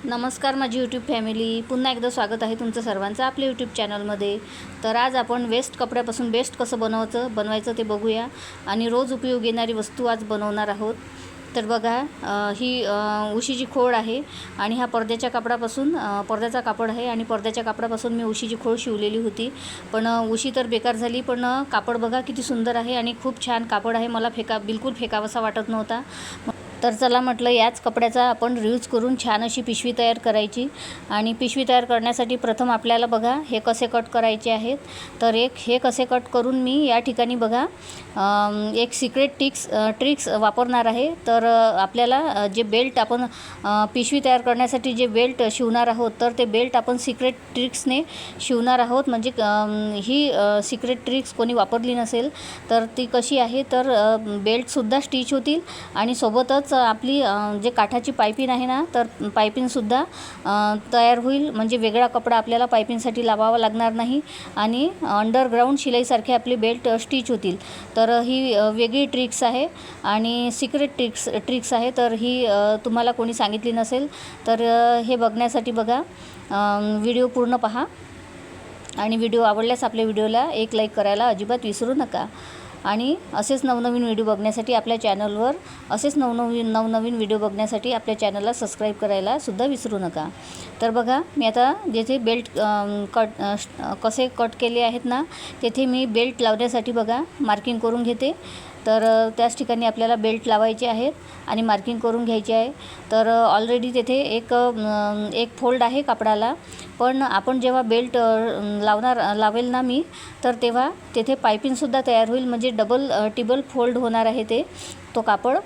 नमस्कार माझी YouTube family, पुन्हा एकदा स्वागत आहे तुमचं सर्वांचं आपल्या यूट्यूब चॅनलमध्ये. तर आज आपण वेस्ट कपड्यापासून बेस्ट कसं बनवायचं ते बघूया आणि रोज उपयोग येणारी वस्तू आज बनवणार आहोत. तर बघा, ही उशीची खोळ आहे आणि हा पडद्याच्या कापडापासून पडद्याचा कापड आहे आणि पडद्याच्या कापडापासून मी उशीची खोळ शिवलेली होती. पण उशी तर बेकार झाली, पण कापड बघा किती सुंदर आहे आणि खूप छान कापड आहे. मला बिलकुल फेकावासा वाटत नव्हता. तर चला म्हटलं, याच कपड्याचा आपण रियूज करून छान अशी पिशवी तयार करायची. आणि पिशवी तयार करण्यासाठी प्रथम आपल्याला बघा हे कसे कट करायचे आहेत. तर हे कसे कट करून मी या ठिकाणी बघा एक सिक्रेट ट्रिक्स वापरणार आहे. तर आपल्याला जे बेल्ट आपण पिशवी तयार करण्यासाठी जे बेल्ट शिवणार आहोत, तर ते बेल्ट आपण सिक्रेट ट्रिक्सने शिवणार आहोत. म्हणजे ही सिक्रेट ट्रिक्स कोणी वापरली नसेल तर ती कशी आहे, तर बेल्टसुद्धा स्टिच होतील आणि सोबतच आपली जे काठाची पायपिंग आहे ना, तर पायपिंगसुद्धा तयार होईल. म्हणजे वेगळा कपडा आपल्याला पायपिंगसाठी लावावा लागणार नाही आणि अंडरग्राऊंड शिलाईसारखे आपले बेल्ट स्टिच होतील. तर ही वेगळी ट्रिक्स आहे आणि सिक्रेट ट्रिक्स आहे. तर ही तुम्हाला कोणी सांगितली नसेल तर हे बघण्यासाठी बघा, व्हिडिओ पूर्ण पहा आणि व्हिडिओ आवडल्यास आपल्या व्हिडिओला एक लाईक करायला अजिबात विसरू नका. आणि असेच नवनवीन व्हिडिओ बघण्यासाठी आपल्या चॅनलवर नवनवीन व्हिडिओ बघण्यासाठी आपल्या चॅनलला सबस्क्राईब करायला सुद्धा विसरू नका. तर बघा, मी आता जेथे बेल्ट कसे कट केले आहेत ना, तेथे मी बेल्ट लावण्यासाठी बघा मार्किंग करून घेते. तर त्याच ठिकाणी आपल्याला बेल्ट लावायचे आहेत आणि मार्किंग करून घ्यायची आहे. तर ऑलरेडी तेथे एक फोल्ड आहे कापडाला, पण आपण जेव्हा बेल्ट लावेल ना मी, तर तेव्हा तेथे पायपिंगसुद्धा तयार होईल. म्हणजे टिबल फोल्ड होणार आहे तो कापड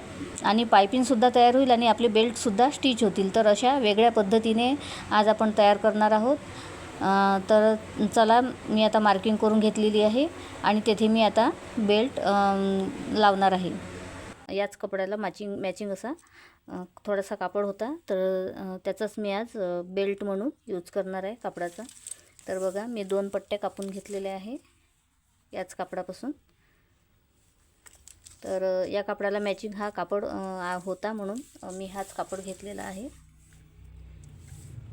आणि पायपिंगसुद्धा तयार होईल आणि आपले बेल्टसुद्धा स्टिच होतील. तर अशा वेगळ्या पद्धतीने आज आपण तयार करणार आहोत. तर चला, मी आता मार्किंग करून घेतलेली आहे आणि तेथे मी आता बेल्ट लावणार आहे. याच कपड्याला मॅचिंग असा थोडासा कापड होता, तर त्याचाच मी आज बेल्ट म्हणून यूज करणार आहे कापडाचा. तर बघा, मी 2 पट्ट्या कापून घेतलेल्या आहे याच कापडापासून. तर या कापडाला मॅचिंग हा कापड होता म्हणून मी हाच कापड घेतलेला आहे.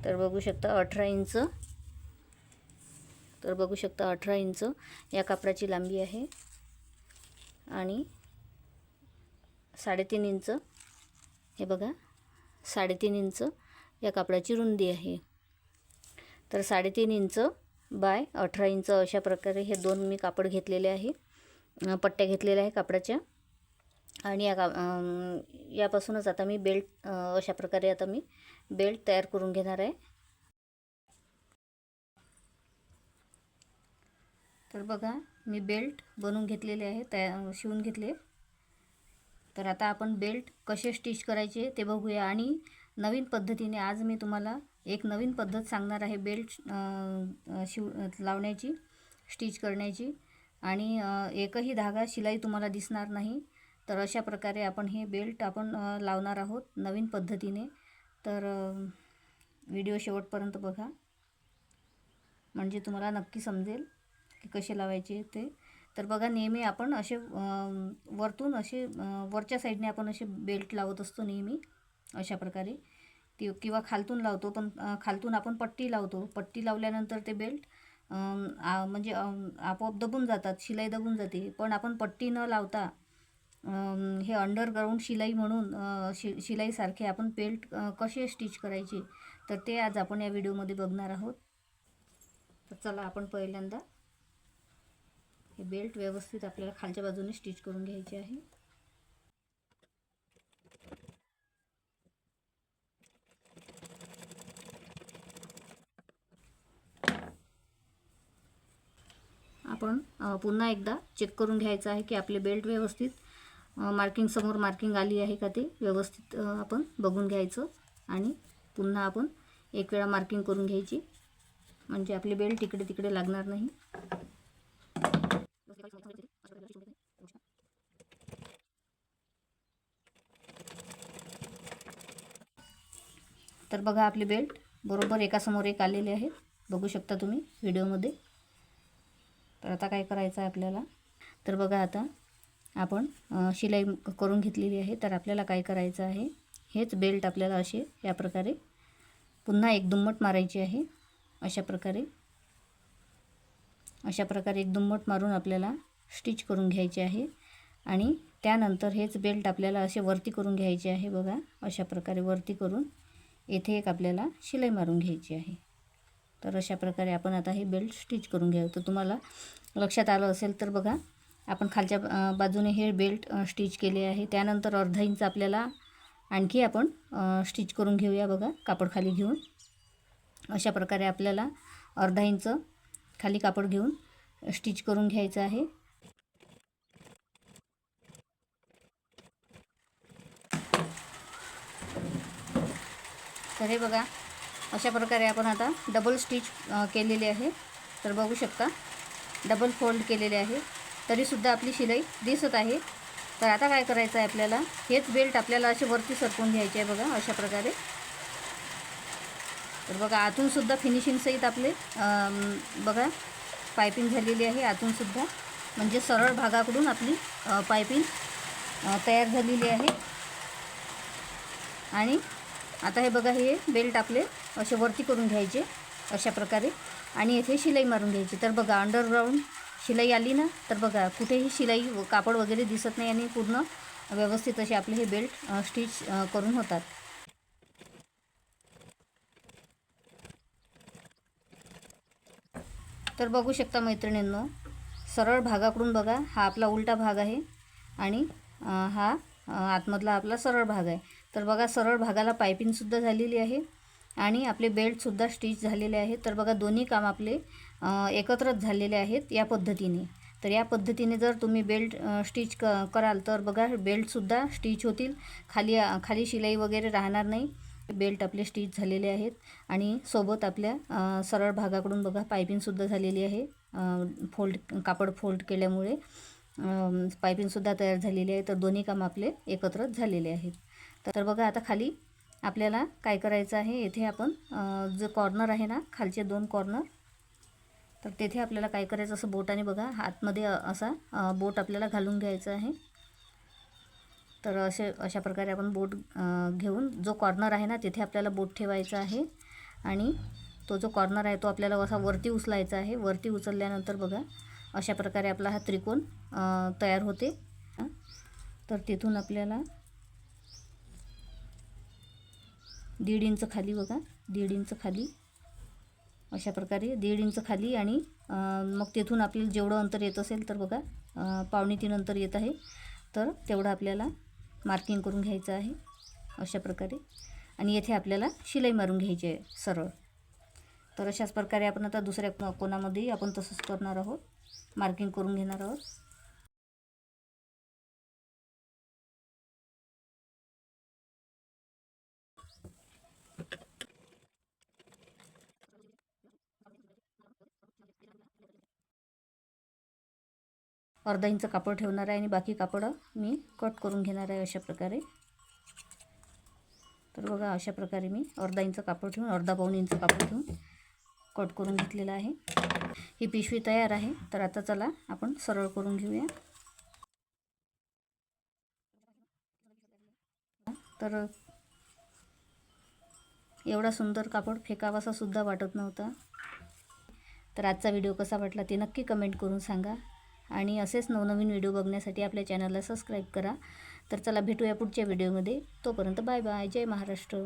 तर बघू शकता 18 इंच. तर बघू शकता 18 इंच या कापडाची लांबी आहे आणि 3.5 इंच, हे बघा 3.5 इंच या कापडाची रुंदी आहे. तर 3.5 इंच बाय 18 इंच अशा प्रकारे हे 2 मी कापड घेतलेले आहे, पट्ट्या घेतलेल्या आहे कापडाच्या. आणि यापासूनच आता मी बेल्ट अशा प्रकारे आता मी बेल्ट तयार करून घेणार आहे. तर बघा, मी बेल्ट बनवून घेतलेले आहे, शिवून घेतले. तर आता आपण बेल्ट कसे स्टिच करायचे ते बघूया. आणि नवीन पद्धतीने आज मी तुम्हाला एक नवीन पद्धत सांगणार आहे बेल्ट लावण्याची, स्टिच करण्याची. आणि एकही धागा शिलाई तुम्हाला दिसणार नाही. तर अशा प्रकारे आपण हे बेल्ट लावणार आहोत नवीन पद्धतीने. तर व्हिडिओ शेवटपर्यंत बघा, म्हणजे तुम्हाला नक्की समजेल की कसे लावायचे ते. तर बघा, नेहमी आपण असे वरतून असे वरच्या साईडने आपण असे बेल्ट लावत असतो नेहमी अशा प्रकारे, किंवा खालतून लावतो. पण खालतून आपण पट्टी लावतो. पट्टी लावल्यानंतर ते बेल्ट म्हणजे आपोआप दबून जातात, शिलाई दबून जाते. पण आपण पट्टी न लावता हे अंडरग्राऊंड शिलाई म्हणून शिलाईसारखे आपण बेल्ट कसे स्टिच करायचे, तर ते आज आपण या व्हिडिओमध्ये बघणार आहोत. तर चला, आपण पहिल्यांदा हे बेल्ट व्यवस्थित आपल्याला खालच्या बाजूने स्टिच करून घ्यायचे आहे. आपण पुन्हा एकदा चेक करून घ्यायचं आहे की आपले बेल्ट व्यवस्थित समोर मार्किंग आली आहे का, ते व्यवस्थित आपण बघून घ्यायचं. आणि पुन्हा आपण एक वेळा मार्किंग करून घ्यायची, म्हणजे आपले बेल्ट इकडे तिकडे लागणार नाही. तर बघा, आपले बेल्ट बरोबर एकासमोर एक आलेले आहेत, बघू शकता तुम्ही व्हिडिओमध्ये. तर आता काय करायचं आहे आपल्याला, तर बघा, आता आपण शिलाई करून घेतलेली आहे. तर आपल्याला काय करायचं आहे, हेच बेल्ट आपल्याला असे या प्रकारे पुन्हा एक दुम्मट मारायची आहे. अशा प्रकारे एक दुम्मट मारून आपल्याला स्टिच करून घ्यायचे आहे. आणि त्यानंतर हेच बेल्ट आपल्याला असे वरती करून घ्यायचे आहे. बघा अशा प्रकारे वरती करून येथे एक आपल्याला शिलाई मारून घ्यायची आहे. तर अशा प्रकारे आपण आता हे बेल्ट स्टिच करून घ्यावं. तर तुम्हाला लक्षात आलं असेल तर बघा, आपण खालच्या बाजूने हे बेल्ट स्टिच केले आहे. त्यानंतर अर्धा इंच आपल्याला आणखी आपण स्टिच करून घेऊया. बघा कापड खाली घेऊन अशा प्रकारे आपल्याला अर्धा इंच खाली कापड घेऊन स्टिच करून घ्यायचं आहे. तर हे बघा अशा प्रकारे आपण आता डबल स्टिच केलेली आहे. तर बघू शकता डबल फोल्ड केलेले आहे, तरीसुद्धा आपली शिलाई दिसत आहे. तर आता काय करायचं आहे आपल्याला, हेच बेल्ट आपल्याला असे वरती सरकवून घ्यायचे आहे. बघा अशा प्रकारे. तर बघा आतूनसुद्धा फिनिशिंगसहित आपले बघा पायपिंग झालेली आहे. आतूनसुद्धा म्हणजे सरळ भागाकडून आपली पायपिंग तयार झालेली आहे. आणि आता हे बघा हे बेल्ट आपले असे वरती करून घ्यायचे अशा प्रकारे आणि येथे शिलाई मारून घ्यायची. तर बघा अंडरग्राऊंड शिलाई आली ना. तर बघा कुठेही शिलाई कापड वगैरे दिसत नाही आणि पूर्ण व्यवस्थित असे आपले हे बेल्ट स्टिच करून होतात. तर बघू शकता मैत्रिणींनो, सरळ भागाकडून बघा हा आपला उलटा भाग आहे आणि हा आतमधला आपला सरळ भाग आहे. तर बघा सरळ भागाला पायपिंगसुद्धा झालेली आहे आणि आपले बेल्टसुद्धा स्टिच झालेले आहेत. तर बघा दोन्ही काम आपले एकत्रच झालेले आहेत या पद्धतीने. तर या पद्धतीने जर तुम्ही बेल्ट स्टिच कराल तर बघा बेल्टसुद्धा स्टिच होतील, खाली शिलाई वगैरे राहणार नाही. बेल्ट आपले स्टिच झालेले आहेत आणि सोबत आपल्या सरळ भागाकडून बघा पायपिंगसुद्धा झालेली आहे. कापड फोल्ड केल्यामुळे पायपिंगसुद्धा तयार झालेली आहे. तर दोन्ही काम आपले एकत्रच झालेले आहेत. तर बघा आता खाली आपल्याला काय करायचं आहे, येथे आपण जो कॉर्नर आहे ना, खालचे 2 कॉर्नर, तर तेथे आपल्याला काय करायचं, असं बोटाने बघा हातमध्ये असा बोट आपल्याला घालून घ्यायचं आहे. तर अशा प्रकारे आपण बोट घेऊन जो कॉर्नर आहे ना तिथे आपल्याला बोट ठेवायचं आहे आणि तो जो कॉर्नर आहे तो आपल्याला असा वरती उचलायचा आहे. वरती उचलल्यानंतर बघा अशा प्रकारे आपला हा त्रिकोण तयार होते. तर तिथून आपल्याला 1.5 इंच खाली बघा, 1.5 इंच खाली अशा प्रकारे 1.5 इंच खाली आणि मग तिथून आपल्याला जेवढं अंतर येत असेल तर बघा 2.25 अंतर येत आहे. तर तेवढं आपल्याला मार्किंग करून घ्यायचं आहे अशा प्रकारे आणि येथे आपल्याला शिलाई मारून घ्यायची आहे सरळ. तर अशाच प्रकारे आपण आता दुसऱ्या कोणामध्येही आपण तसंच करणार आहोत, मार्किंग करून घेणार आहोत. अर्धा इंच कापड ठेवणार आहे आणि बाकी कापड मी कट करून घेणार आहे अशा प्रकारे. तर बघा अशा प्रकारे मी अर्धा इंच कापड ठेवून, अर्धा-पाऊण इंच कापड ठेवून कट करून घेतलेलं आहे. ही पिशवी तयार आहे. तर आता चला आपण सरळ करून घेऊया. तर एवढा सुंदर कापड फेकावासा सुद्धा वाटत नव्हता. तर आजचा व्हिडिओ कसा वाटला ते नक्की कमेंट करून सांगा आणि असेच नवनवीन व्हिडिओ बघण्यासाठी आपल्या चॅनलला सबस्क्राईब करा. तर चला भेटूया पुढच्या व्हिडिओमध्ये. तोपर्यंत बाय बाय. जय महाराष्ट्र.